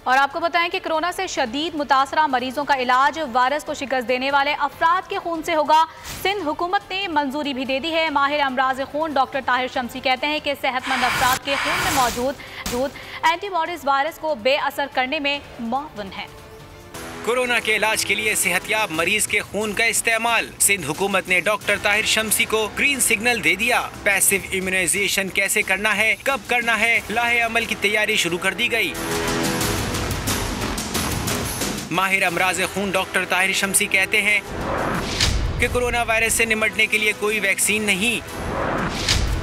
और आपको बताएं कि कोरोना से शदीद मुतासरा मरीजों का इलाज वायरस को शिकस्त देने वाले अफराद के खून से होगा। सिंध हुकूमत ने मंजूरी भी दे दी है। माहिर अमराज खून डॉक्टर ताहिर शम्सी कहते हैं कि सेहतमंद अफराद के खून में मौजूद एंटीबॉडीज वायरस को बेअसर करने में मुअव्विन है। कोरोना के इलाज के लिए सेहतयाब मरीज के खून का इस्तेमाल। सिंध हुकूमत ने डॉक्टर ताहिर शम्सी को ग्रीन सिग्नल दे दिया। पैसिव इम्यूनाइजेशन कैसे करना है, कब करना है, लाहे अमल की तैयारी शुरू कर दी गई। माहिर अमराज खून डॉक्टर ताहिर शम्सी कहते हैं कि कोरोना वायरस से निपटने के लिए कोई वैक्सीन नहीं।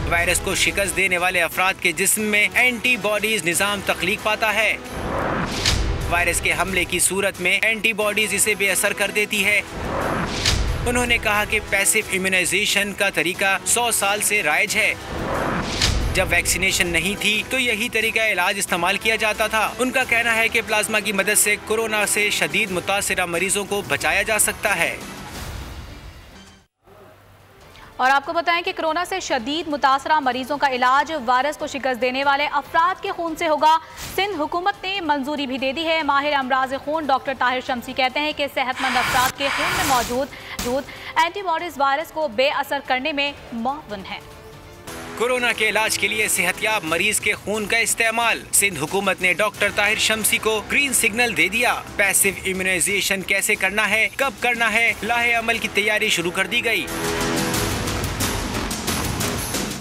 वायरस को शिकस्त देने वाले अफराद के जिस्म में एंटीबॉडीज निज़ाम तख्लीक पाता है। वायरस के हमले की सूरत में एंटीबॉडीज इसे बेअसर कर देती है। उन्होंने कहा कि पैसिव इम्यूनाइजेशन का तरीका 100 साल से राइज है। जब वैक्सीनेशन नहीं थी तो यही तरीका इलाज इस्तेमाल किया जाता था। उनका कहना है कि प्लाज्मा की मदद से कोरोना से शदीद मुतासिरा मरीजों को बचाया जा सकता है। और आपको बताएं कि कोरोना से शदीद मुतासरा मरीजों का इलाज वायरस को शिकस्त देने वाले अफराद के खून से होगा। सिंध हुकूमत ने मंजूरी भी दे दी है। माहिर अमराज खून डॉक्टर ताहिर शम्सी कहते हैं कि सेहतमंद अफराद के खून में मौजूद एंटीबॉडीज वायरस को बेअसर करने में मुअव्विन है। कोरोना के इलाज के लिए सेहतयाब मरीज के खून का इस्तेमाल। सिंध हुकूमत ने डॉक्टर ताहिर शम्सी को ग्रीन सिग्नल दे दिया। पैसिव इम्यूनाइजेशन कैसे करना है, कब करना है, लाहे अमल की तैयारी शुरू कर दी गई।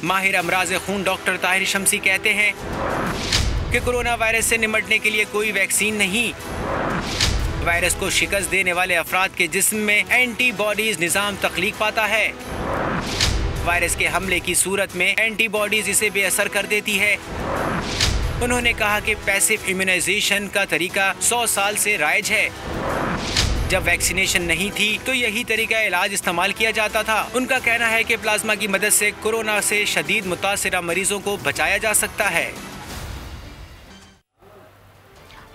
माहिर अमराज खून डॉक्टर ताहिर शम्सी कहते हैं कि कोरोना वायरस से निपटने के लिए कोई वैक्सीन नहीं। वायरस को शिकस्त देने वाले अफराद के जिस्म में एंटीबॉडीज निज़ाम तख्लीक पाता है। वायरस के हमले की सूरत में एंटीबॉडीज इसे बेअसर कर देती है। उन्होंने कहा कि पैसिव इम्यूनाइजेशन का तरीका 100 साल से राइज है। जब वैक्सीनेशन नहीं थी तो यही तरीका इलाज इस्तेमाल किया जाता था। उनका कहना है कि प्लाज्मा की मदद से कोरोना से शदीद मुतासिरा मरीजों को बचाया जा सकता है।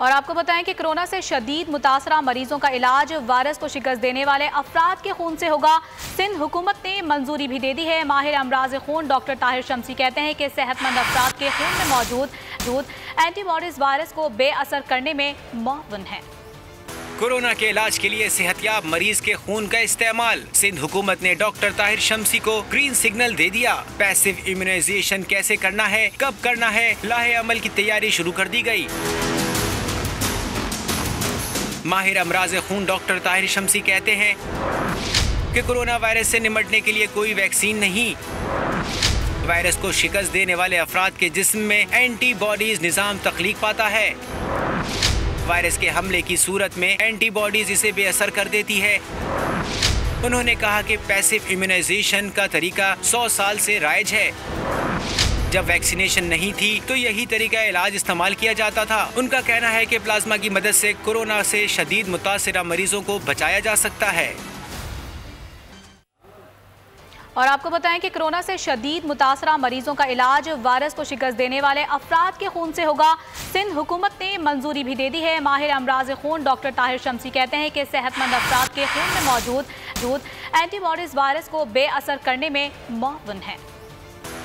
और आपको बताएं कि कोरोना से शदीद मुतासरा मरीजों का इलाज वायरस को शिकस्त देने वाले अफराद के खून से होगा। सिंध हुकूमत ने मंजूरी भी दे दी है। माहिर अमराज खून डॉक्टर ताहिर शम्सी कहते हैं कि सेहतमंद अफराद के खून में मौजूद एंटीबॉडीज वायरस को बेअसर करने में मुअव्विन है। कोरोना के इलाज के लिए सेहतयाब मरीज के खून का इस्तेमाल। सिंध हुकूमत ने डॉक्टर ताहिर शम्सी को ग्रीन सिग्नल दे दिया। पैसिव इम्यूनाइजेशन कैसे करना है, कब करना है, लाहे अमल की तैयारी शुरू कर दी गई। माहिर अमराज खून डॉक्टर ताहिर शम्सी कहते हैं कि कोरोना वायरस से निपटने के लिए कोई वैक्सीन नहीं। वायरस को शिकस्त देने वाले अफराद के जिस्म में एंटीबॉडीज निज़ाम तख्लीक पाता है। वायरस के हमले की सूरत में एंटीबॉडीज इसे बेअसर कर देती है। उन्होंने कहा कि पैसिव इम्यूनाइजेशन का तरीका 100 साल से राइज है। जब वैक्सीनेशन नहीं थी तो यही तरीका इलाज इस्तेमाल किया जाता था। उनका कहना है कि प्लाज्मा की मदद से कोरोना से शदीद मुतासिरा मरीजों को बचाया जा सकता है। और आपको बताएं कि कोरोना से शदीद मुतासरा मरीजों का इलाज वायरस को शिकस्त देने वाले अफराद के खून से होगा। सिंध हुकूमत ने मंजूरी भी दे दी है। माहिर अमराज खून डॉक्टर ताहिर शम्सी कहते हैं कि सेहतमंद अफराद के खून में मौजूद एंटीबॉडीज वायरस को बेअसर करने में मुअव्विन है।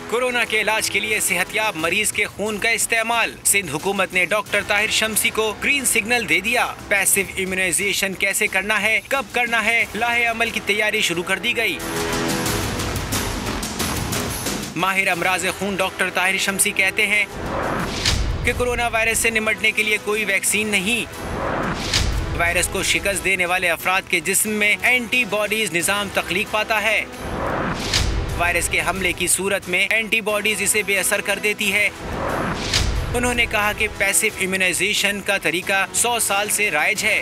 कोरोना के इलाज के लिए सेहतयाब मरीज के खून का इस्तेमाल। सिंध हुकूमत ने डॉक्टर ताहिर शम्सी को ग्रीन सिग्नल दे दिया। पैसिव इम्यूनाइजेशन कैसे करना है, कब करना है, लाहे अमल की तैयारी शुरू कर दी गई। माहिर अमराज खून डॉक्टर ताहिर शम्सी कहते हैं कि कोरोना वायरस से निपटने के लिए कोई वैक्सीन नहीं। वायरस को शिकस्त देने वाले अफराद के जिस्म में एंटीबॉडीज निज़ाम तख्लीक पाता है। वायरस के हमले की सूरत में एंटीबॉडीज इसे बेअसर कर देती है। उन्होंने कहा कि पैसिव इम्यूनाइजेशन का तरीका 100 साल से राइज है।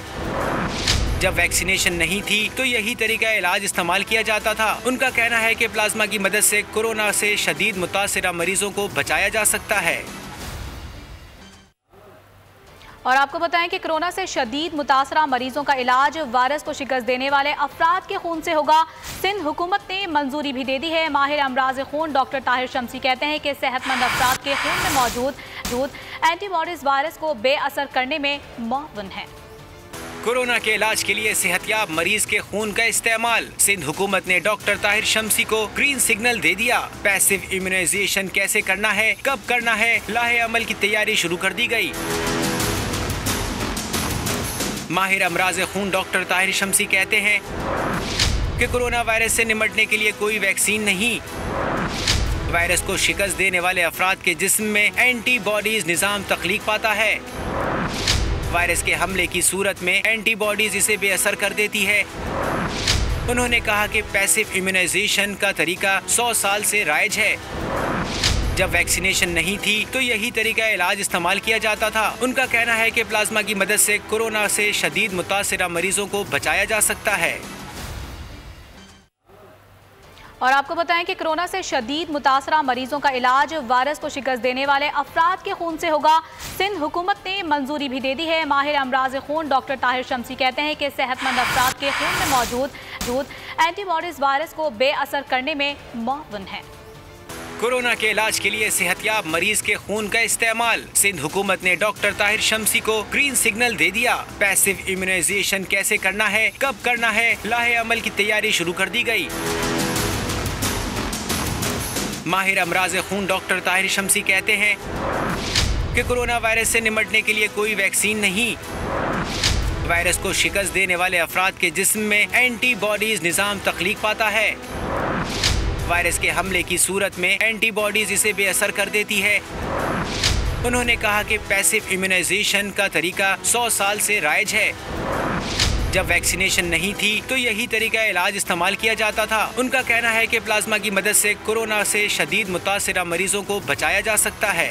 जब वैक्सीनेशन नहीं थी तो यही तरीका इलाज इस्तेमाल किया जाता था। उनका कहना है कि प्लाज्मा की मदद से कोरोना से शदीद मुतासिरा मरीजों को बचाया जा सकता है। और आपको बताएं कि कोरोना से शदीद मुतासरा मरीजों का इलाज वायरस को शिकस्त देने वाले अफराद के खून से होगा। सिंध हुकूमत ने मंजूरी भी दे दी है। माहिर अमराज खून डॉक्टर ताहिर शम्सी कहते हैं कि सेहतमंद अफराद के खून में मौजूद एंटीबॉडीज वायरस को बेअसर करने में मुअव्विन है। कोरोना के इलाज के लिए सेहतयाब मरीज के खून का इस्तेमाल। सिंध हुकूमत ने डॉक्टर ताहिर शम्सी को ग्रीन सिग्नल दे दिया। पैसिव इम्यूनाइजेशन कैसे करना है, कब करना है, लाहे अमल की तैयारी शुरू कर दी गई। माहिर अमराज खून डॉक्टर ताहिर शम्सी कहते हैं कि कोरोना वायरस से निपटने के लिए कोई वैक्सीन नहीं, वायरस को शिकस्त देने वाले अफराद के जिस्म में एंटीबॉडीज निज़ाम तख्लीक पाता है। वायरस के हमले की सूरत में एंटीबॉडीज इसे बेअसर कर देती है। उन्होंने कहा कि पैसिव इम्यूनाइजेशन का तरीका 100 साल से राइज है। जब वैक्सीनेशन नहीं थी तो यही तरीका इलाज इस्तेमाल किया जाता था। उनका कहना है कि प्लाज्मा की मदद से कोरोना से शदीद मुतासिरा मरीजों को बचाया जा सकता है। और आपको बताएं कि कोरोना से शदीद मुतासरा मरीजों का इलाज वायरस को शिकस्त देने वाले अफराद के खून से होगा। सिंध हुकूमत ने मंजूरी भी दे दी है। माहिर अमराज खून डॉक्टर ताहिर शम्सी कहते हैं कि सेहतमंद अफराद के खून में मौजूद एंटीबॉडीज वायरस को बेअसर करने में मुअव्विन है। कोरोना के इलाज के लिए सेहतयाब मरीज के खून का इस्तेमाल। सिंध हुकूमत ने डॉक्टर ताहिर शम्सी को ग्रीन सिग्नल दे दिया। पैसिव इम्यूनाइजेशन कैसे करना है, कब करना है, लाहे अमल की तैयारी शुरू कर दी गई। माहिर अमराज खून डॉक्टर ताहिर शम्सी कहते हैं कि कोरोना वायरस से निपटने के लिए कोई वैक्सीन नहीं, वायरस को शिकस्त देने वाले अफराद के जिस्म में एंटीबॉडीज निज़ाम तख्लीक पाता है। वायरस के हमले की सूरत में एंटीबॉडीज इसे बेअसर कर देती है। उन्होंने कहा कि पैसिव इम्यूनाइजेशन का तरीका 100 साल से राइज है। जब वैक्सीनेशन नहीं थी तो यही तरीका इलाज इस्तेमाल किया जाता था। उनका कहना है कि प्लाज्मा की मदद से कोरोना से शदीद मुतासिरा मरीजों को बचाया जा सकता है।